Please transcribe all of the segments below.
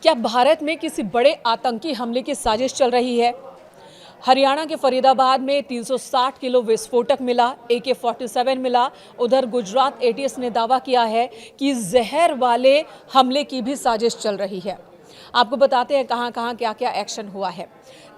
क्या भारत में किसी बड़े आतंकी हमले की साजिश चल रही है? हरियाणा के फरीदाबाद में 360 किलो विस्फोटक मिला, AK-47 मिला। उधर गुजरात ATS ने दावा किया है कि जहर वाले हमले की भी साजिश चल रही है। आपको बताते हैं कहां-कहां क्या-क्या एक्शन हुआ है।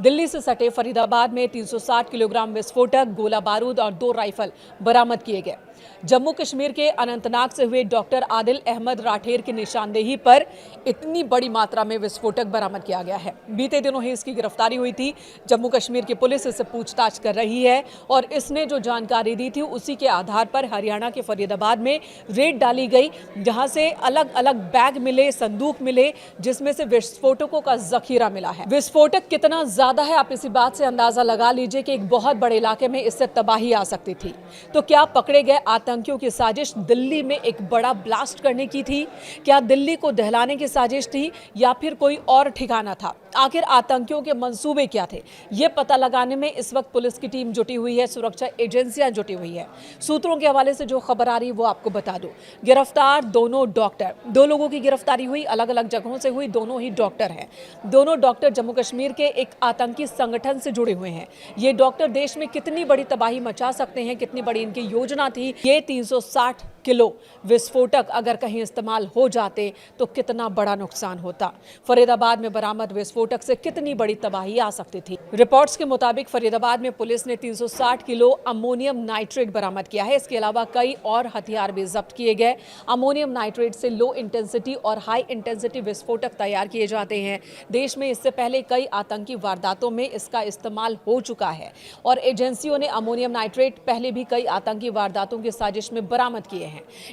दिल्ली से सटे फरीदाबाद में 360 किलोग्राम विस्फोटक, गोला बारूद और 2 राइफल बरामद किए गए। जम्मू कश्मीर के अनंतनाग से हुए डॉक्टर आदिल अहमद राठेर की निशानदेही पर इतनी बड़ी मात्रा में विस्फोटक बरामद किया गया है। बीते दिनों ही इसकी गिरफ्तारी हुई थी। जम्मू कश्मीर की पुलिस इससे पूछताछ कर रही है और इसने जो जानकारी दी थी उसी के आधार पर हरियाणा के फरीदाबाद में रेड डाली गई, जहां से अलग अलग बैग मिले, संदूक मिले, जिसमें से विस्फोटकों का जखीरा मिला है। विस्फोटक कितना ज्यादा है, आप इसी बात से अंदाजा लगा लीजिए कि एक बहुत बड़े इलाके में इससे तबाही आ सकती थी। तो क्या पकड़े गए आतंकियों की साजिश दिल्ली में एक बड़ा ब्लास्ट करने की थी? क्या दिल्ली को दहलाने की साजिश थी या फिर कोई और ठिकाना था? आखिर आतंकियों के मंसूबे क्या थे, ये पता लगाने में इस वक्त पुलिस की टीम जुटी हुई है, सुरक्षा एजेंसियां जुटी हुई है। सूत्रों के हवाले से जो खबर आ रही है वो आपको बता दूं। गिरफ्तार दोनों डॉक्टर, 2 लोगों की गिरफ्तारी हुई, अलग अलग जगहों से हुई, दोनों ही डॉक्टर हैं। दोनों डॉक्टर जम्मू कश्मीर के एक आतंकी संगठन से जुड़े हुए हैं। ये डॉक्टर देश में कितनी बड़ी तबाही मचा सकते हैं, कितनी बड़ी इनकी योजना थी। ये 360 किलो विस्फोटक अगर कहीं इस्तेमाल हो जाते तो कितना बड़ा नुकसान होता। फरीदाबाद में बरामद विस्फोटक से कितनी बड़ी तबाही आ सकती थी। रिपोर्ट्स के मुताबिक फरीदाबाद में पुलिस ने 360 किलो अमोनियम नाइट्रेट बरामद किया है। इसके अलावा कई और हथियार भी जब्त किए गए। अमोनियम नाइट्रेट से लो इंटेंसिटी और हाई इंटेंसिटी विस्फोटक तैयार किए जाते हैं। देश में इससे पहले कई आतंकी वारदातों में इसका इस्तेमाल हो चुका है और एजेंसियों ने अमोनियम नाइट्रेट पहले भी कई आतंकी वारदातों की साजिश में बरामद किए हैं।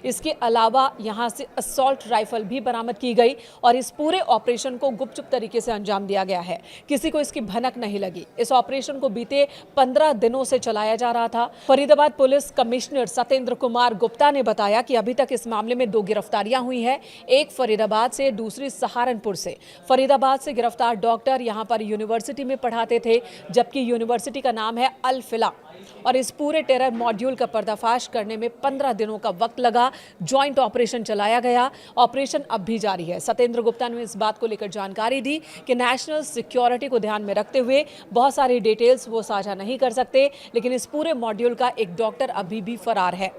इसके अलावा यहां से असॉल्ट राइफल भी बरामद की गई और इस पूरे ऑपरेशन को गुपचुप तरीके से अंजाम दिया गया है। किसी को इसकी भनक नहीं लगी। इस ऑपरेशन को बीते 15 दिनों से चलाया जा रहा था। फरीदाबाद पुलिस कमिश्नर सतेंद्र कुमार गुप्ता ने बताया कि अभी तक इस मामले में 2 गिरफ्तारियां हुई हैं, एक फरीदाबाद से, दूसरी सहारनपुर से। फरीदाबाद से गिरफ्तार डॉक्टर यहां पर यूनिवर्सिटी में पढ़ाते थे, जबकि यूनिवर्सिटी का नाम है अल फिला, और इस पूरे टेरर मॉड्यूल का पर्दाफाश करने में 15 दिनों का वक्त लगा। ज्वाइंट ऑपरेशन चलाया गया। ऑपरेशन अब भी जारी है। सतेंद्र गुप्ता ने इस बात को लेकर जानकारी दी कि नेशनल सिक्योरिटी को ध्यान में रखते हुए बहुत सारी डिटेल्स वो साझा नहीं कर सकते, लेकिन इस पूरे मॉड्यूल का एक डॉक्टर अभी भी फरार है।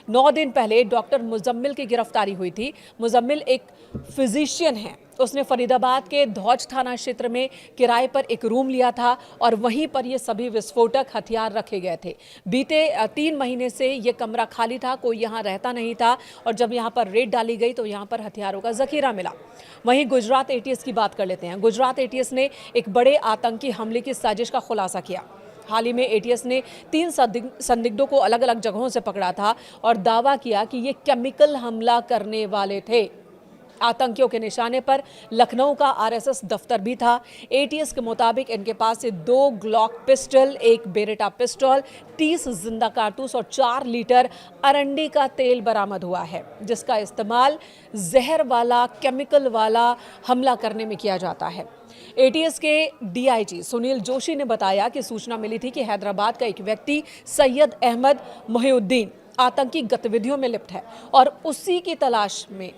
9 दिन पहले डॉक्टर मुजम्मिल की गिरफ्तारी हुई थी। मुजम्मिल एक फिजिशियन है। उसने फरीदाबाद के धौज थाना क्षेत्र में किराए पर एक रूम लिया था और वहीं पर ये सभी विस्फोटक हथियार रखे गए थे। बीते 3 महीने से ये कमरा खाली था, कोई यहाँ रहता नहीं था और जब यहाँ पर रेड डाली गई तो यहाँ पर हथियारों का जखीरा मिला। वहीं गुजरात ATS की बात कर लेते हैं। गुजरात ATS ने एक बड़े आतंकी हमले की साजिश का खुलासा किया। हाल ही में ATS ने 3 संदिग्धों को अलग अलग जगहों से पकड़ा था और दावा किया कि ये केमिकल हमला करने वाले थे। आतंकियों के निशाने पर लखनऊ का RSS दफ्तर भी था। ATS के मुताबिक इनके पास से 2 ग्लॉक पिस्टल, 1 बेरेटा पिस्टल, 30 जिंदा कारतूस और 4 लीटर अरंडी का तेल बरामद हुआ है, जिसका इस्तेमाल जहर वाला, केमिकल वाला हमला करने में किया जाता है। ATS के DIG सुनील जोशी ने बताया कि सूचना मिली थी कि हैदराबाद का एक व्यक्ति सैयद अहमद मोहिउद्दीन आतंकी गतिविधियों में लिप्त है और उसी की तलाश में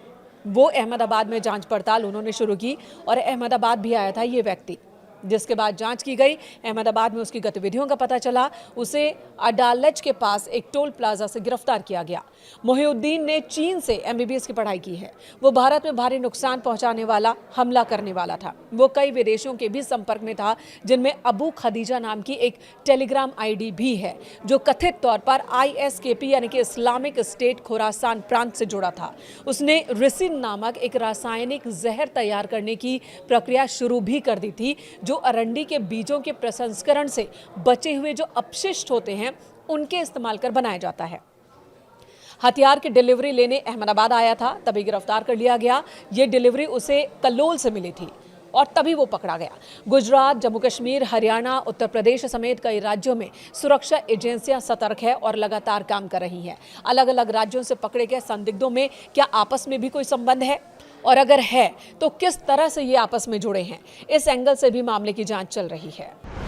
वो अहमदाबाद में जांच पड़ताल उन्होंने शुरू की और अहमदाबाद भी आया था ये व्यक्ति, जिसके बाद जांच की गई। अहमदाबाद में उसकी गतिविधियों का पता चला। उसे अडालज के पास एक टोल प्लाजा से गिरफ्तार किया गया। मोहिउद्दीन ने चीन से MBBS की पढ़ाई की है। वो भारत में भारी नुकसान पहुंचाने वाला हमला करने वाला था। वो कई विदेशियों के भी संपर्क में था, जिनमें अबू खदीजा नाम की एक टेलीग्राम ID भी है, जो कथित तौर पर ISKP यानी कि इस्लामिक स्टेट खुरासान प्रांत से जुड़ा था। उसने रिसिन नामक एक रासायनिक जहर तैयार करने की प्रक्रिया शुरू भी कर दी थी, जो अरंडी के बीजों के प्रसंस्करण से बचे हुए जो अपशिष्ट होते हैं उनके इस्तेमाल कर बनाया जाता है। हथियार की डिलीवरी लेने अहमदाबाद आया था, तभी गिरफ्तार कर लिया गया। ये डिलीवरी उसे कल्लोल से मिली थी और तभी वो पकड़ा गया। गुजरात, जम्मू कश्मीर, हरियाणा, उत्तर प्रदेश समेत कई राज्यों में सुरक्षा एजेंसियां सतर्क है और लगातार काम कर रही हैं। अलग अलग राज्यों से पकड़े गए संदिग्धों में क्या आपस में भी कोई संबंध है, और अगर है तो किस तरह से ये आपस में जुड़े हैं, इस एंगल से भी मामले की जांच चल रही है।